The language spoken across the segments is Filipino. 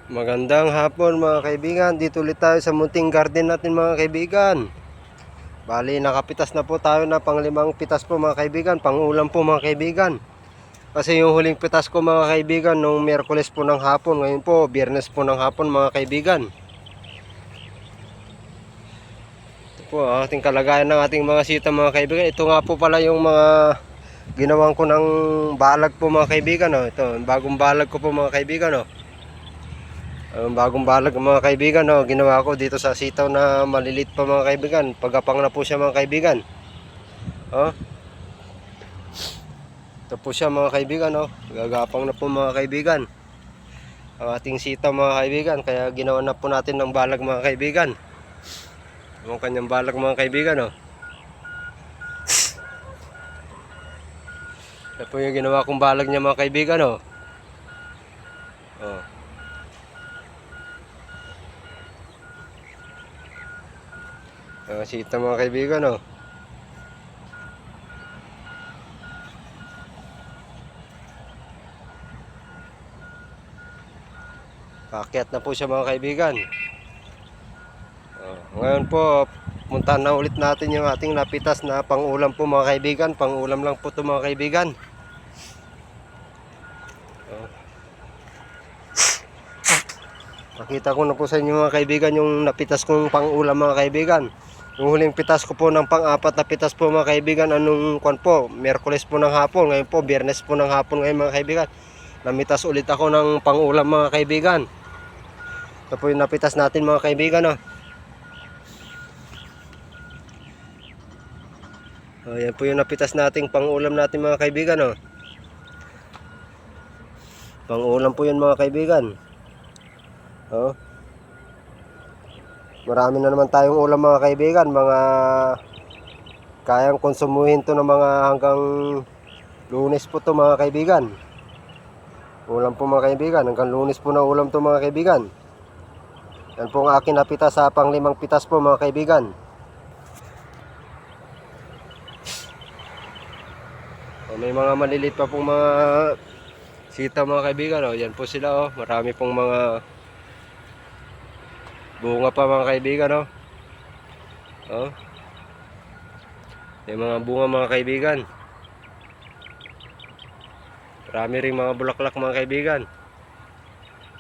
Magandang hapon mga kaibigan. Dito ulit tayo sa munting garden natin mga kaibigan. Bali nakapitas na po tayo na pang-5 pitas po mga kaibigan. Pang-ulam po mga kaibigan. Kasi yung huling pitas ko mga kaibigan nung Miyerkules po ng hapon. Ngayon po Biyernes po ng hapon mga kaibigan. Ito po ating kalagayan ng ating mga sita mga kaibigan. Ito nga po pala yung mga ginawan ko ng balag po mga kaibigan. Ito bagong balag ko po mga kaibigan. Bagong balag mga kaibigan, ginawa ko dito sa sitaw na malilit pa mga kaibigan. Pagapang na po siya mga kaibigan. Ito po siya mga kaibigan, gagapang na po mga kaibigan ang ating sitaw mga kaibigan. Kaya ginawa na po natin ng balag mga kaibigan. Ang kanyang balag mga kaibigan. Ito po yung ginawa kong balag niya mga kaibigan. Sita mga kaibigan. Paakyat na po siya mga kaibigan. Ngayon po puntahan na ulit natin yung ating napitas na pang-ulam po mga kaibigan. Pang-ulam lang po ito mga kaibigan. Pakita ko na po sa inyo mga kaibigan yung napitas kong pang-ulam mga kaibigan. Yung huling pitas ko po ng pang-4 na pitas po mga kaibigan, anong kwan po, Miyerkules po ng hapon. Ngayon po Biyernes po ng hapon ngayon mga kaibigan. Namitas ulit ako ng pang-ulam mga kaibigan. Ito po yung napitas natin mga kaibigan. Yan po yung napitas nating pang-ulam natin mga kaibigan. Pang-ulam po yun mga kaibigan. Marami na naman tayong ulam mga kaibigan. Mga kayang konsumuhin to ng mga hanggang Lunes po to mga kaibigan. Ulam po mga kaibigan. Hanggang Lunes po na ulam to mga kaibigan. Yan po ang akin napitas sa pang-5 pitas po mga kaibigan. May mga maliliit pa pong mga sita mga kaibigan. Yan po sila. Marami pong mga bunga pa mga kaibigan. Yung mga bunga mga kaibigan. Marami ring mga bulaklak mga kaibigan.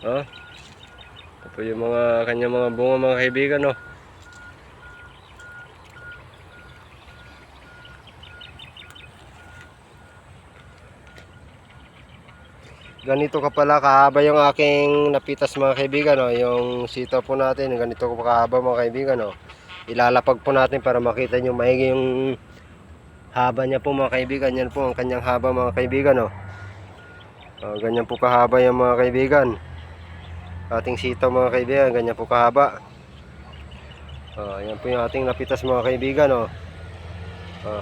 Ito po yung mga kanyang mga bunga mga kaibigan. Ganito ka pala kahaba yung aking napitas mga kaibigan. Yung sitaw po natin, ganito ko kahaba mga kaibigan. Ilalapag po natin para makita nyo maigi yung haba niya po mga kaibigan. Yan po ang kanyang haba mga kaibigan. Ganyan po kahaba yung mga kaibigan. Ating sitaw mga kaibigan, ganyan po kahaba. Yan po yung ating napitas mga kaibigan.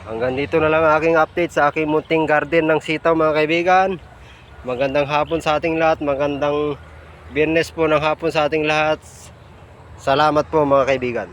Hanggang dito na lang aking update sa aking munting garden ng sitaw mga kaibigan. Magandang hapon sa ating lahat. Magandang Biyernes po ng hapon sa ating lahat. Salamat po mga kaibigan.